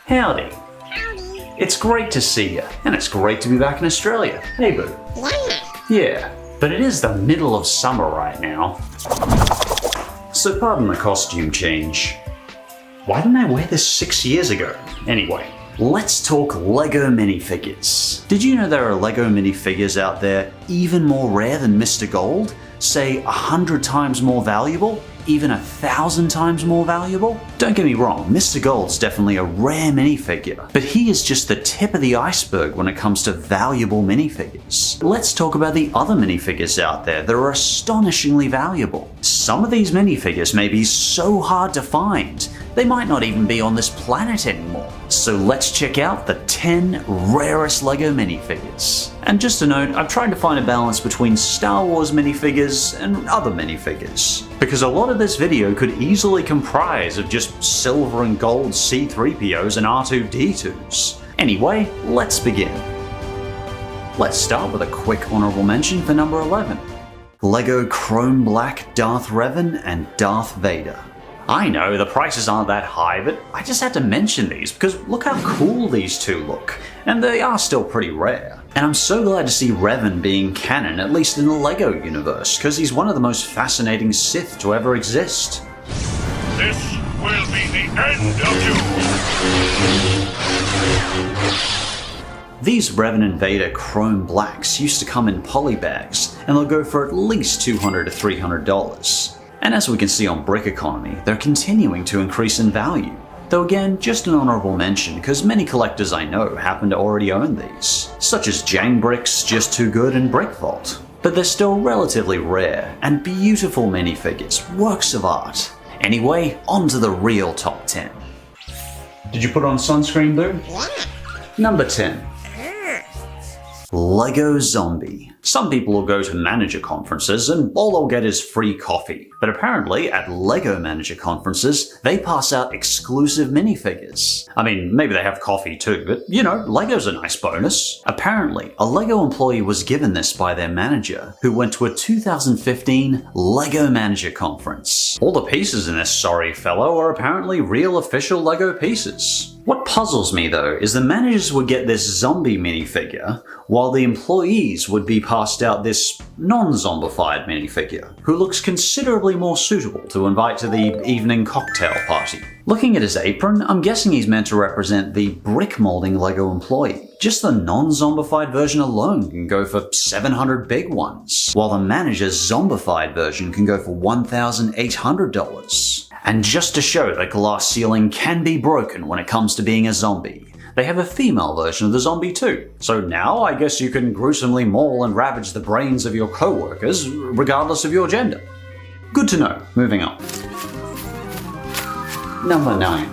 Howdy. Howdy. It's great to see you, and it's great to be back in Australia. Hey, boo. Yeah, but it is the middle of summer right now. So pardon the costume change. Why didn't I wear this 6 years ago? Anyway, let's talk LEGO minifigures. Did you know there are LEGO minifigures out there even more rare than Mr. Gold? Say 100 times more valuable? Even 1,000 times more valuable? Don't get me wrong, Mr. Gold's definitely a rare minifigure, but he is just the tip of the iceberg when it comes to valuable minifigures. Let's talk about the other minifigures out there that are astonishingly valuable. Some of these minifigures may be so hard to find, they might not even be on this planet anymore. So let's check out the 10 rarest LEGO minifigures. And just a note, I've tried to find a balance between Star Wars minifigures and other minifigures, because a lot of this video could easily comprise of just silver and gold C-3POs and R2-D2s. Anyway, let's begin. Let's start with a quick honorable mention for number 11. LEGO Chrome Black Darth Revan and Darth Vader. I know the prices aren't that high, but I just had to mention these because look how cool these two look, and they are still pretty rare. And I'm so glad to see Revan being canon, at least in the LEGO universe, because he's one of the most fascinating Sith to ever exist. This will be the end of you! These Revan and Vader Chrome Blacks used to come in poly bags, and they'll go for at least $200 to $300. And as we can see on Brick Economy, they're continuing to increase in value. Though again, just an honorable mention because many collectors I know happen to already own these, such as Jang Bricks, Just Too Good, and Brick Vault. But they're still relatively rare and beautiful minifigures, works of art. Anyway, on to the real top 10. Did you put on sunscreen, Boo? Number 10. LEGO Zombie. Some people will go to manager conferences and all they'll get is free coffee. But apparently at LEGO manager conferences, they pass out exclusive minifigures. I mean, maybe they have coffee too, but you know, LEGO's a nice bonus. Apparently, a LEGO employee was given this by their manager, who went to a 2015 LEGO manager conference. All the pieces in this sorry fellow are apparently real official LEGO pieces. What puzzles me though is the managers would get this zombie minifigure, while the employees would be passed out this non-zombified minifigure, who looks considerably more suitable to invite to the evening cocktail party. Looking at his apron, I'm guessing he's meant to represent the brick molding LEGO employee. Just the non-zombified version alone can go for 700 big ones, while the manager's zombified version can go for $1,800. And just to show that glass ceiling can be broken when it comes to being a zombie, they have a female version of the zombie too. So now I guess you can gruesomely maul and ravage the brains of your co-workers regardless of your gender. Good to know. Moving on. Number 9.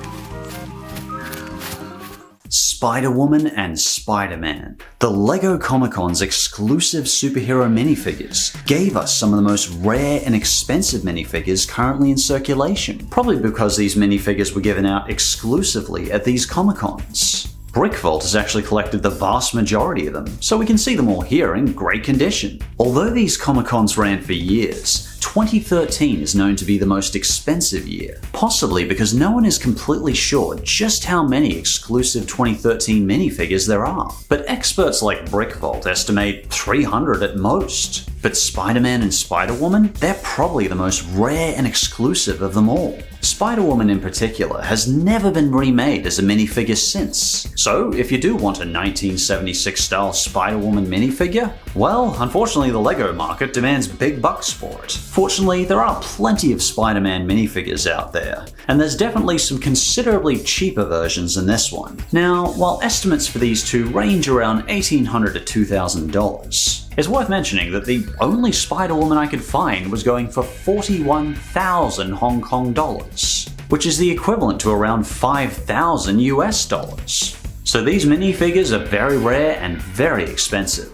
Spider-Woman and Spider-Man. The LEGO Comic-Con's exclusive superhero minifigures gave us some of the most rare and expensive minifigures currently in circulation, probably because these minifigures were given out exclusively at these Comic-Cons. Brick Vault has actually collected the vast majority of them, so we can see them all here in great condition. Although these Comic-Cons ran for years, 2013 is known to be the most expensive year, possibly because no one is completely sure just how many exclusive 2013 minifigures there are. But experts like Brick Vault estimate 300 at most. But Spider-Man and Spider-Woman? They're probably the most rare and exclusive of them all. Spider-Woman in particular has never been remade as a minifigure since. So if you do want a 1976 style Spider-Woman minifigure, well, unfortunately the LEGO market demands big bucks for it. Fortunately, there are plenty of Spider-Man minifigures out there, and there's definitely some considerably cheaper versions than this one. Now, while estimates for these two range around $1,800 to $2,000, it's worth mentioning that the only Spider-Woman I could find was going for 41,000 Hong Kong dollars, which is the equivalent to around 5,000 US dollars. So these minifigures are very rare and very expensive.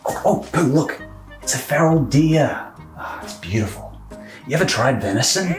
Oh, Boo, look! It's a feral deer! It's beautiful. You ever tried venison?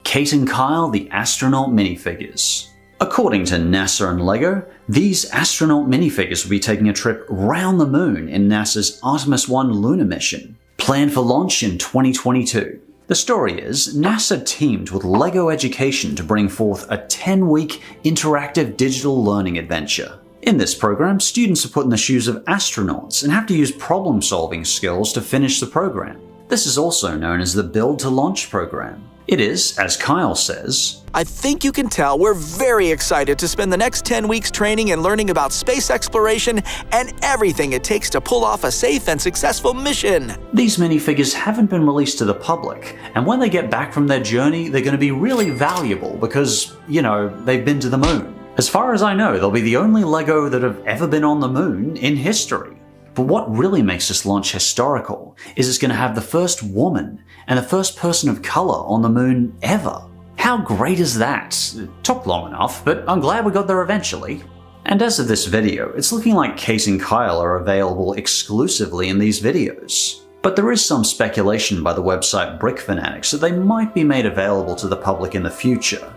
Kate and Kyle, the astronaut minifigures. According to NASA and LEGO, these astronaut minifigures will be taking a trip round the moon in NASA's Artemis 1 lunar mission, planned for launch in 2022. The story is, NASA teamed with LEGO Education to bring forth a 10-week interactive digital learning adventure. In this program, students are put in the shoes of astronauts and have to use problem-solving skills to finish the program. This is also known as the Build to Launch program. It is, as Kyle says, I think you can tell we're very excited to spend the next 10 weeks training and learning about space exploration and everything it takes to pull off a safe and successful mission. These minifigures haven't been released to the public, and when they get back from their journey, they're going to be really valuable because, they've been to the moon. As far as I know, they'll be the only LEGO that have ever been on the moon in history. But what really makes this launch historical is it's going to have the first woman and the first person of color on the moon ever. How great is that? It took long enough, but I'm glad we got there eventually. And as of this video, it's looking like Kate and Kyle are available exclusively in these videos. But there is some speculation by the website Brick Fanatics that they might be made available to the public in the future,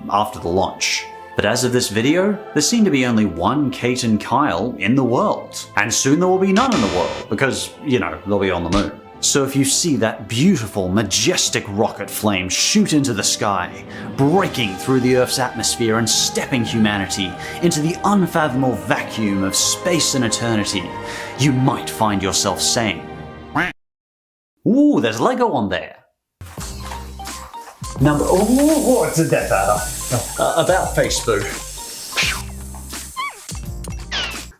after the launch. But as of this video, there seem to be only one Kate and Kyle in the world. And soon there will be none in the world, because, they'll be on the moon. So if you see that beautiful, majestic rocket flame shoot into the sky, breaking through the Earth's atmosphere and stepping humanity into the unfathomable vacuum of space and eternity, you might find yourself saying, "Ooh, there's Lego on there." What's that about? About Facebook.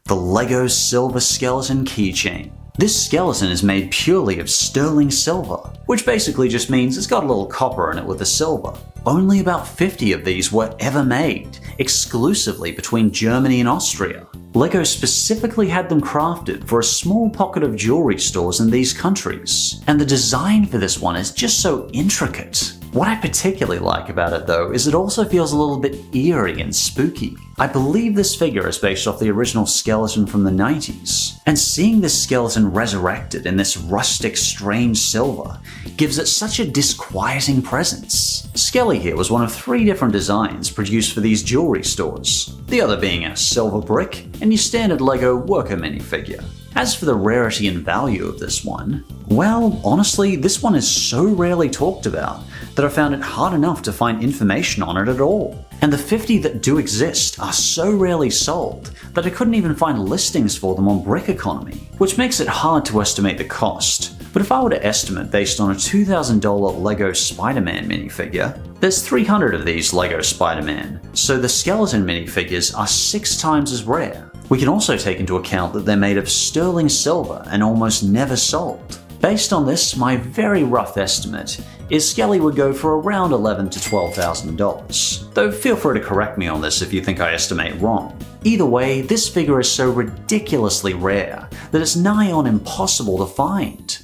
The LEGO Silver Skeleton Keychain. This skeleton is made purely of sterling silver, which basically just means it's got a little copper in it with the silver. Only about 50 of these were ever made, exclusively between Germany and Austria. LEGO specifically had them crafted for a small pocket of jewelry stores in these countries, and the design for this one is just so intricate. What I particularly like about it though is it also feels a little bit eerie and spooky. I believe this figure is based off the original skeleton from the 90s, and seeing this skeleton resurrected in this rustic strange silver gives it such a disquieting presence. Skelly here was one of 3 different designs produced for these jewelry stores, the other being a silver brick and your standard LEGO worker minifigure. As for the rarity and value of this one, well, honestly, this one is so rarely talked about that I found it hard enough to find information on it at all. And the 50 that do exist are so rarely sold that I couldn't even find listings for them on Brick Economy, which makes it hard to estimate the cost. But if I were to estimate based on a $2,000 LEGO Spider-Man minifigure, there's 300 of these LEGO Spider-Man, so the skeleton minifigures are 6 times as rare. We can also take into account that they're made of sterling silver and almost never sold. Based on this, my very rough estimate is Skelly would go for around $11,000 to $12,000, though feel free to correct me on this if you think I estimate wrong. Either way, this figure is so ridiculously rare that it's nigh on impossible to find.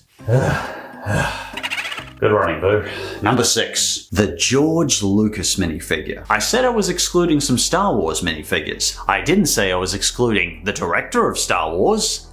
Good running, Boo. Number 6. The George Lucas minifigure. I said I was excluding some Star Wars minifigures. I didn't say I was excluding the director of Star Wars.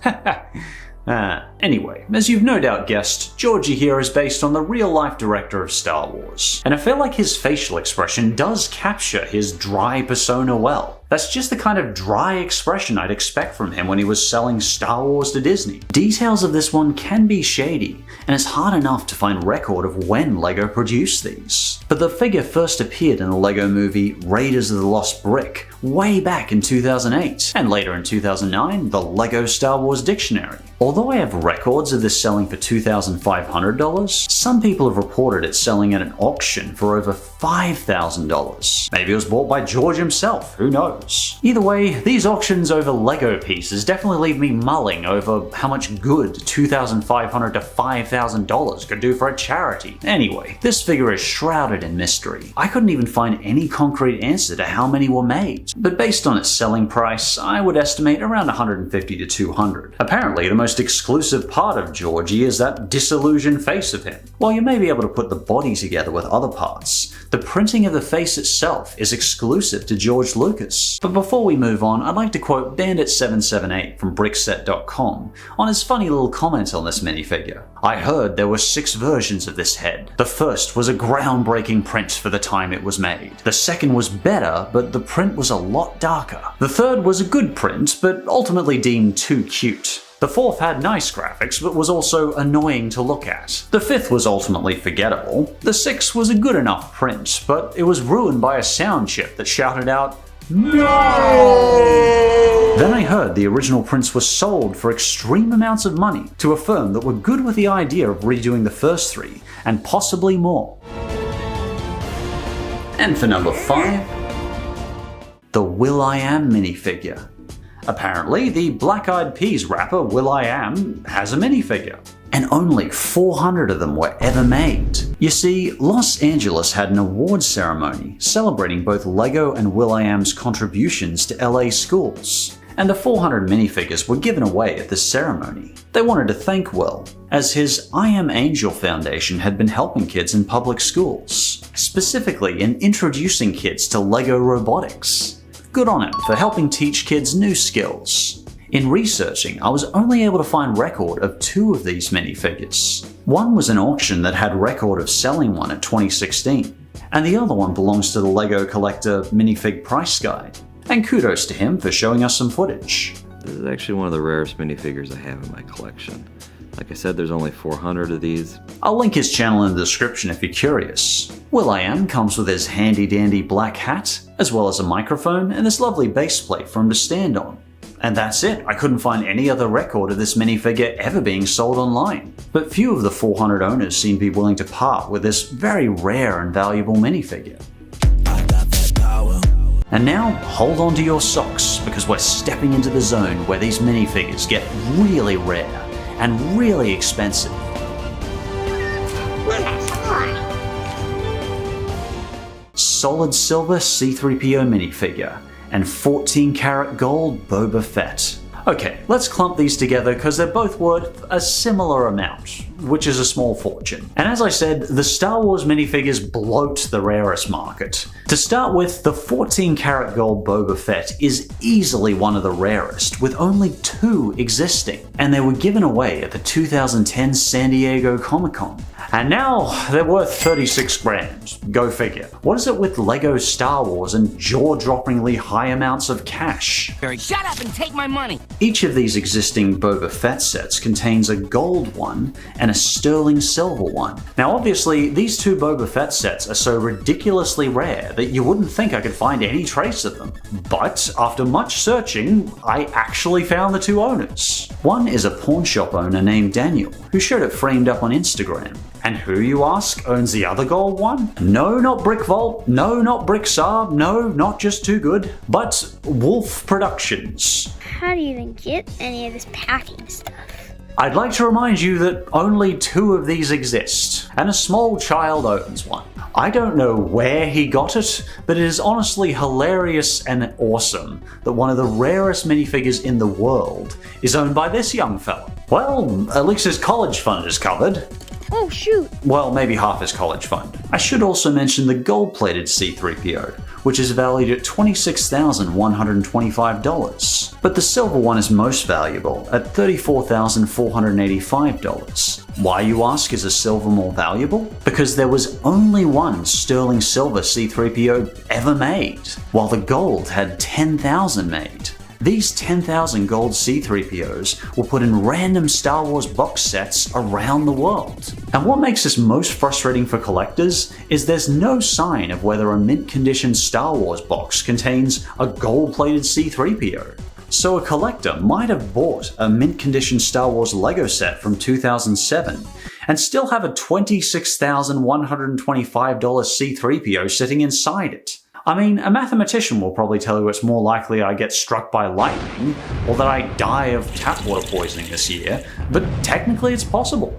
Anyway, as you've no doubt guessed, Georgie here is based on the real-life director of Star Wars, and I feel like his facial expression does capture his dry persona well. That's just the kind of dry expression I'd expect from him when he was selling Star Wars to Disney. Details of this one can be shady, and it's hard enough to find record of when LEGO produced these. But the figure first appeared in the LEGO movie Raiders of the Lost Brick way back in 2008, and later in 2009, the LEGO Star Wars Dictionary. Although I have records of this selling for $2,500, some people have reported it selling at an auction for over $5,000. Maybe it was bought by George himself, who knows? Either way, these auctions over LEGO pieces definitely leave me mulling over how much good $2,500 to $5,000 could do for a charity. Anyway, this figure is shrouded in mystery. I couldn't even find any concrete answer to how many were made, but based on its selling price, I would estimate around $150 to $200. Apparently, the most exclusive part of Georgie is that disillusioned face of him. While you may be able to put the body together with other parts, the printing of the face itself is exclusive to George Lucas. But before we move on, I'd like to quote Bandit778 from Brickset.com on his funny little comment on this minifigure. I heard there were 6 versions of this head. The first was a groundbreaking print for the time it was made. The second was better, but the print was a lot darker. The third was a good print, but ultimately deemed too cute. The fourth had nice graphics, but was also annoying to look at. The fifth was ultimately forgettable. The sixth was a good enough print, but it was ruined by a sound chip that shouted out, "No!" Then I heard the original prints were sold for extreme amounts of money to a firm that were good with the idea of redoing the first three, and possibly more. And for number 5, the will.i.am minifigure. Apparently, the Black Eyed Peas rapper will.i.am has a minifigure, and only 400 of them were ever made. You see, Los Angeles had an awards ceremony celebrating both LEGO and will.i.am's contributions to LA schools, and the 400 minifigures were given away at this ceremony. They wanted to thank Will, as his I Am Angel Foundation had been helping kids in public schools, specifically in introducing kids to LEGO robotics. Good on him for helping teach kids new skills. In researching, I was only able to find record of 2 of these minifigures. One was an auction that had record of selling one at 2016, and the other one belongs to the LEGO Collector Minifig Price Guide. And kudos to him for showing us some footage. This is actually one of the rarest minifigures I have in my collection. Like I said, there's only 400 of these. I'll link his channel in the description if you're curious. will.i.am comes with his handy dandy black hat, as well as a microphone and this lovely base plate for him to stand on. And that's it, I couldn't find any other record of this minifigure ever being sold online. But few of the 400 owners seem to be willing to part with this very rare and valuable minifigure. And now, hold on to your socks, because we're stepping into the zone where these minifigures get really rare and really expensive. Solid silver C-3PO minifigure and 14 karat gold Boba Fett. Okay, let's clump these together because they're both worth a similar amount, which is a small fortune. And as I said, the Star Wars minifigures bloat the rarest market. To start with, the 14 karat gold Boba Fett is easily one of the rarest, with only 2 existing, and they were given away at the 2010 San Diego Comic-Con. And now they're worth 36 grand. Go figure. What is it with LEGO Star Wars and jaw-droppingly high amounts of cash? Shut up and take my money! Each of these existing Boba Fett sets contains a gold one and a sterling silver one. Now obviously, these 2 Boba Fett sets are so ridiculously rare that you wouldn't think I could find any trace of them. But after much searching, I actually found the 2 owners. One is a pawn shop owner named Daniel, who showed it framed up on Instagram. And who, you ask, owns the other gold one? No, not Brick Vault, no, not Brickstar, no, not Just Too Good, but Wolf Productions. How do you even get any of this packing stuff? I'd like to remind you that only 2 of these exist, and a small child owns one. I don't know where he got it, but it is honestly hilarious and awesome that one of the rarest minifigures in the world is owned by this young fella. Well, at least his college fund is covered. Oh shoot! Well, maybe half his college fund. I should also mention the gold-plated C-3PO, which is valued at $26,125. But the silver one is most valuable at $34,485. Why, you ask, is the silver more valuable? Because there was only one sterling silver C-3PO ever made, while the gold had 10,000 made. These 10,000 gold C-3POs were put in random Star Wars box sets around the world. And what makes this most frustrating for collectors is there's no sign of whether a mint-condition Star Wars box contains a gold-plated C-3PO. So a collector might have bought a mint-condition Star Wars LEGO set from 2007 and still have a $26,125 C-3PO sitting inside it. I mean, a mathematician will probably tell you it's more likely I get struck by lightning, or that I die of tap water poisoning this year, but technically it's possible.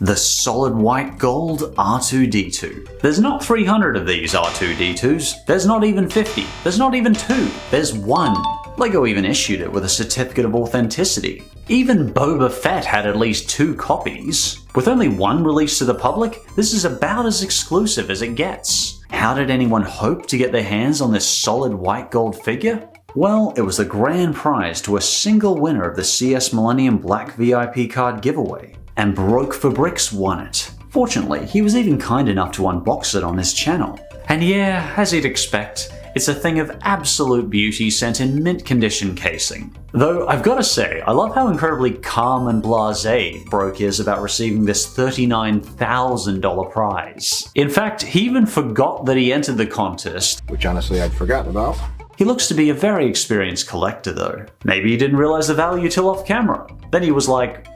The solid white gold R2-D2. There's not 300 of these R2-D2s, there's not even 50, there's not even 2, there's 1. LEGO even issued it with a certificate of authenticity. Even Boba Fett had at least 2 copies. With only 1 released to the public, this is about as exclusive as it gets. How did anyone hope to get their hands on this solid white gold figure? Well, it was the grand prize to a single winner of the CS Millennium Black VIP card giveaway, and Broke for Bricks won it. Fortunately, he was even kind enough to unbox it on his channel. And yeah, as you'd expect, it's a thing of absolute beauty sent in mint condition casing. Though I've gotta say, I love how incredibly calm and blasé Broke is about receiving this $39,000 prize. In fact, he even forgot that he entered the contest. Which honestly I'd forgotten about. He looks to be a very experienced collector though. Maybe he didn't realize the value till off camera. Then he was like,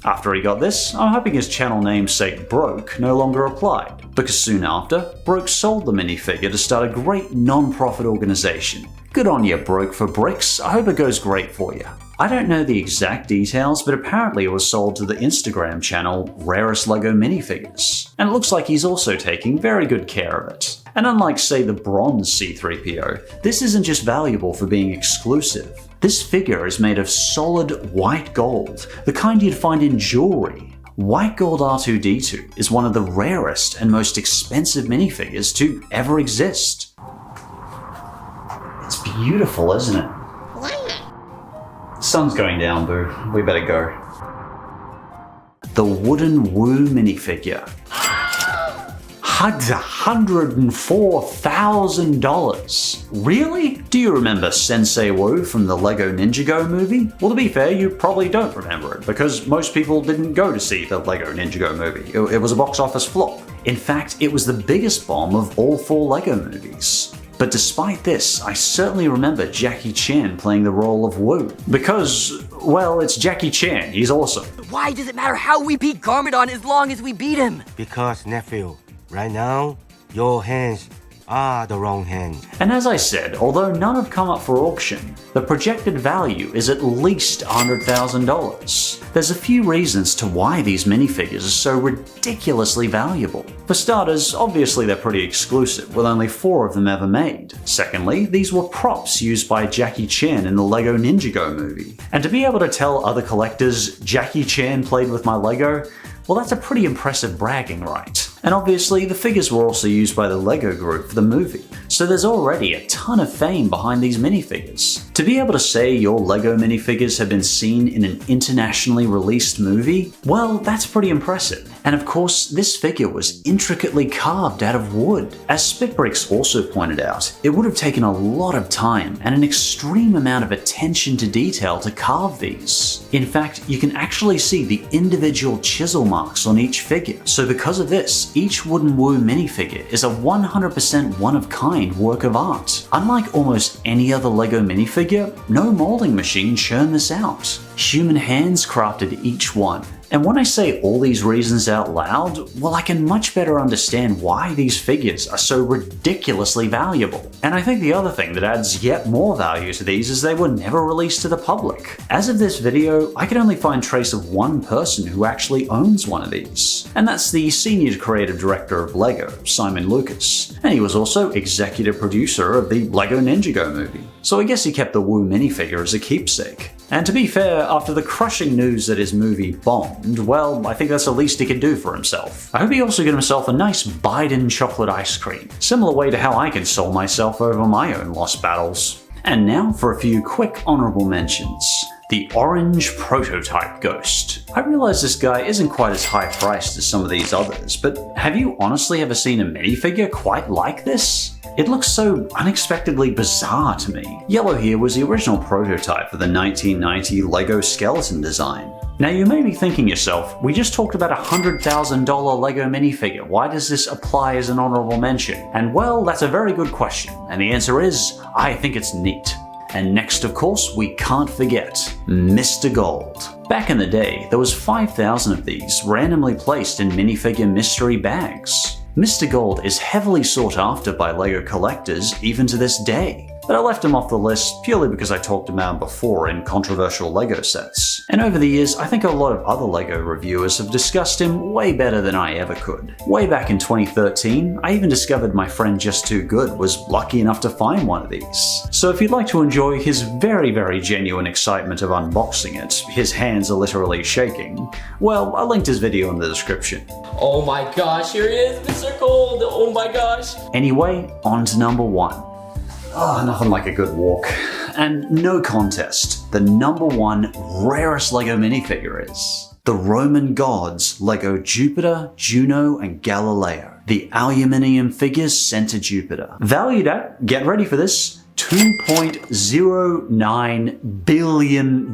After he got this, I'm hoping his channel namesake Broke no longer applied, because soon after, Broke sold the minifigure to start a great non-profit organization. Good on you, Broke for bricks, I hope it goes great for you. I don't know the exact details, but apparently it was sold to the Instagram channel Rarest Lego Minifigures, and it looks like he's also taking very good care of it. And unlike say the bronze C-3PO, this isn't just valuable for being exclusive. This figure is made of solid white gold, the kind you'd find in jewelry. White gold R2-D2 is one of the rarest and most expensive minifigures to ever exist. It's beautiful, isn't it? The sun's going down, boo. We better go. The Wooden Woo minifigure. $104,000. Really? Do you remember Sensei Wu from the Lego Ninjago movie? Well, to be fair, you probably don't remember it, because most people didn't go to see the Lego Ninjago movie. It was a box office flop. In fact, it was the biggest bomb of all 4 Lego movies. But despite this, I certainly remember Jackie Chan playing the role of Wu. Because, well, it's Jackie Chan, he's awesome. Why does it matter how we beat Garmadon as long as we beat him? Because, nephew, right now, your hands are the wrong hands. And as I said, although none have come up for auction, the projected value is at least $100,000. There's a few reasons to why these minifigures are so ridiculously valuable. For starters, obviously they're pretty exclusive, with only 4 of them ever made. Secondly, these were props used by Jackie Chan in the Lego Ninjago movie. And to be able to tell other collectors, Jackie Chan played with my Lego, well, that's a pretty impressive bragging right. And obviously, the figures were also used by the Lego Group for the movie, so there's already a ton of fame behind these minifigures. To be able to say your Lego minifigures have been seen in an internationally released movie, well, that's pretty impressive. And of course, this figure was intricately carved out of wood. As Spitbricks also pointed out, it would have taken a lot of time and an extreme amount of attention to detail to carve these. In fact, you can actually see the individual chisel marks on each figure. So because of this, each Wooden Woo minifigure is a 100% one-of-kind work of art. Unlike almost any other Lego minifigure, no molding machine churned this out. Human hands crafted each one. And when I say all these reasons out loud, well, I can much better understand why these figures are so ridiculously valuable. And I think the other thing that adds yet more value to these is they were never released to the public. As of this video, I can only find trace of one person who actually owns one of these. And that's the senior creative director of LEGO, Simon Lucas. And he was also executive producer of the LEGO Ninjago movie. So I guess he kept the Woo minifigure as a keepsake. And to be fair, after the crushing news that his movie bombed, well, I think that's the least he could do for himself. I hope he also got himself a nice Biden chocolate ice cream, similar way to how I console myself over my own lost battles. And now for a few quick honorable mentions. The Orange Prototype Ghost. I realize this guy isn't quite as high priced as some of these others, but have you honestly ever seen a minifigure quite like this? It looks so unexpectedly bizarre to me. Yellow here was the original prototype for the 1990 Lego skeleton design. Now you may be thinking yourself, we just talked about a $100,000 Lego minifigure, why does this apply as an honorable mention? And well, that's a very good question, and the answer is, I think it's neat. And next, of course, we can't forget Mr. Gold. Back in the day, there was 5,000 of these randomly placed in minifigure mystery bags. Mr. Gold is heavily sought after by LEGO collectors even to this day. But I left him off the list purely because I talked about him before in controversial LEGO sets. And over the years, I think a lot of other LEGO reviewers have discussed him way better than I ever could. Way back in 2013, I even discovered my friend Just Too Good was lucky enough to find one of these. So if you'd like to enjoy his very, very genuine excitement of unboxing it, his hands are literally shaking, well, I linked his video in the description. Oh my gosh, here he is, Mr. Gold, oh my gosh. Anyway, on to number 1. Oh, nothing like a good walk. And no contest, the number 1 rarest LEGO minifigure is the Roman gods Lego Jupiter, Juno, and Galileo. The aluminium figures sent to Jupiter. Valued at, get ready for this, $2.09 billion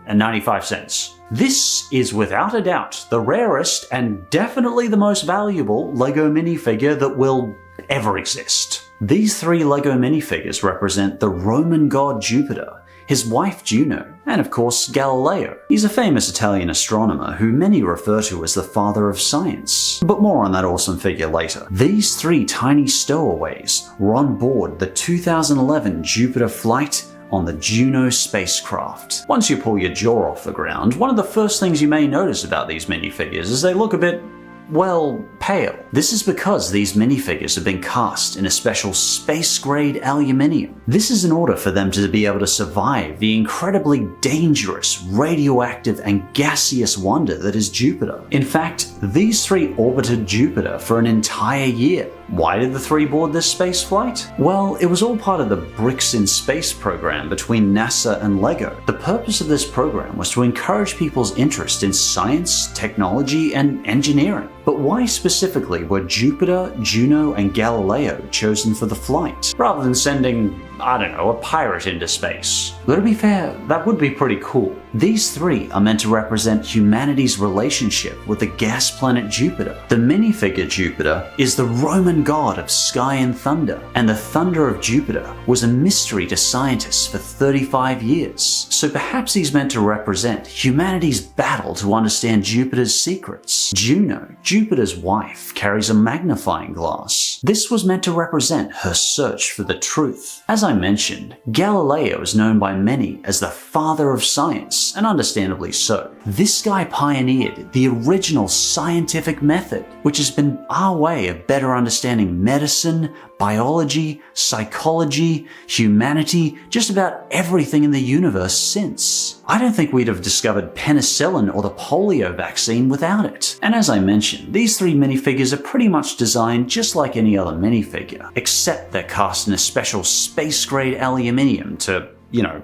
and 95 cents. This is without a doubt the rarest and definitely the most valuable LEGO minifigure that will ever exist. These 3 LEGO minifigures represent the Roman god Jupiter, his wife Juno, and of course Galileo. He's a famous Italian astronomer who many refer to as the father of science. But more on that awesome figure later. These 3 tiny stowaways were on board the 2011 Jupiter flight on the Juno spacecraft. Once you pull your jaw off the ground, one of the first things you may notice about these minifigures is they look a bit, well, pale. This is because these minifigures have been cast in a special space-grade aluminium. This is in order for them to be able to survive the incredibly dangerous, radioactive, and gaseous wonder that is Jupiter. In fact, these 3 orbited Jupiter for an entire year. Why did the 3 board this space flight? Well, it was all part of the Bricks in Space program between NASA and LEGO. The purpose of this program was to encourage people's interest in science, technology, and engineering. But why specifically were Jupiter, Juno, and Galileo chosen for the flight, rather than sending, I don't know, a pirate into space? But to be fair, that would be pretty cool. These 3 are meant to represent humanity's relationship with the gas planet Jupiter. The minifigure Jupiter is the Roman god of sky and thunder, and the thunder of Jupiter was a mystery to scientists for 35 years. So perhaps he's meant to represent humanity's battle to understand Jupiter's secrets. Juno, Jupiter's wife, carries a magnifying glass. This was meant to represent her search for the truth. As I mentioned, Galileo is known by many as the father of science, and understandably so. This guy pioneered the original scientific method, which has been our way of better understanding medicine, biology, psychology, humanity, just about everything in the universe since. I don't think we'd have discovered penicillin or the polio vaccine without it. And as I mentioned, these 3 minifigures are pretty much designed just like any other minifigure, except they're cast in a special space-grade aluminium to,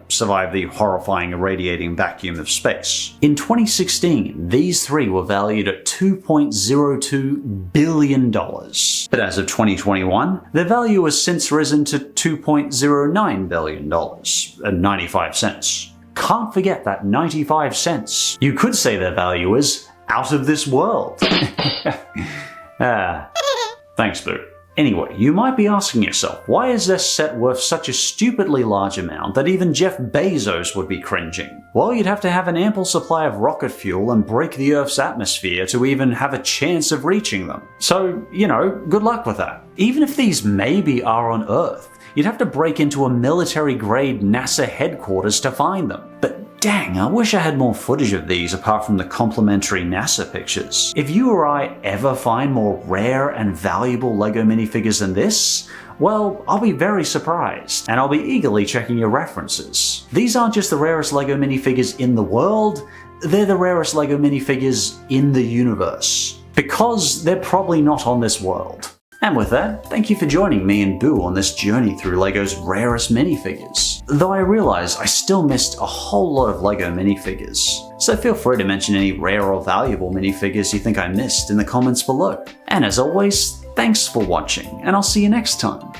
survive the horrifying irradiating vacuum of space. In 2016, these 3 were valued at $2.02 billion. But as of 2021, their value has since risen to $2.09 billion and 95 cents. Can't forget that 95 cents. You could say their value is out of this world. Thanks, Boo. Anyway, you might be asking yourself, why is this set worth such a stupidly large amount that even Jeff Bezos would be cringing? Well, you'd have to have an ample supply of rocket fuel and break the Earth's atmosphere to even have a chance of reaching them. So, good luck with that. Even if these maybe are on Earth, you'd have to break into a military-grade NASA headquarters to find them. But dang, I wish I had more footage of these apart from the complimentary NASA pictures. If you or I ever find more rare and valuable LEGO minifigures than this, well, I'll be very surprised, and I'll be eagerly checking your references. These aren't just the rarest LEGO minifigures in the world, they're the rarest LEGO minifigures in the universe. Because they're probably not on this world. And with that, thank you for joining me and Boo on this journey through LEGO's rarest minifigures. Though I realize I still missed a whole lot of LEGO minifigures, so feel free to mention any rare or valuable minifigures you think I missed in the comments below. And as always, thanks for watching, and I'll see you next time.